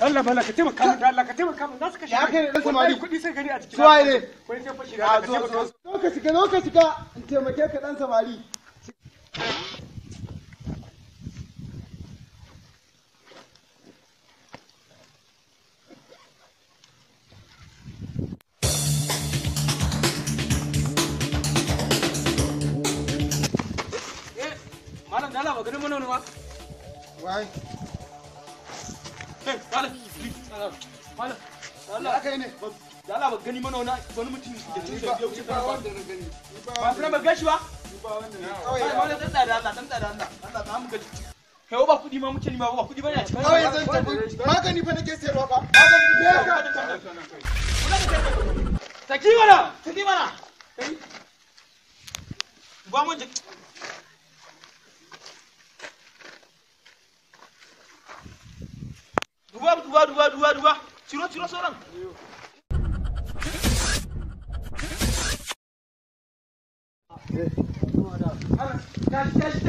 Allah bala ka taimaka min da Allah ka taimaka min za su kashe ya kai da samari kuɗi sai gani a cikin suwaye ne wai sai fashi da ka taimaka zo ka shiga in taimake ka dan samari malam da Allah ba ganin mana ba wai malam Allah aka yi ne da Allah ba gani mana wani mutum da cin da yau ba wanda na gani ba kuma ba gashi ba ba wanda na kawai malam dan da Allah Allah ta mu gani kai ba kudi ma muke ni ba kudi bane a cikin kawai zan tafi magani fa nake sayarwa ba saki mana kai ba mun duba ciro sauran tashi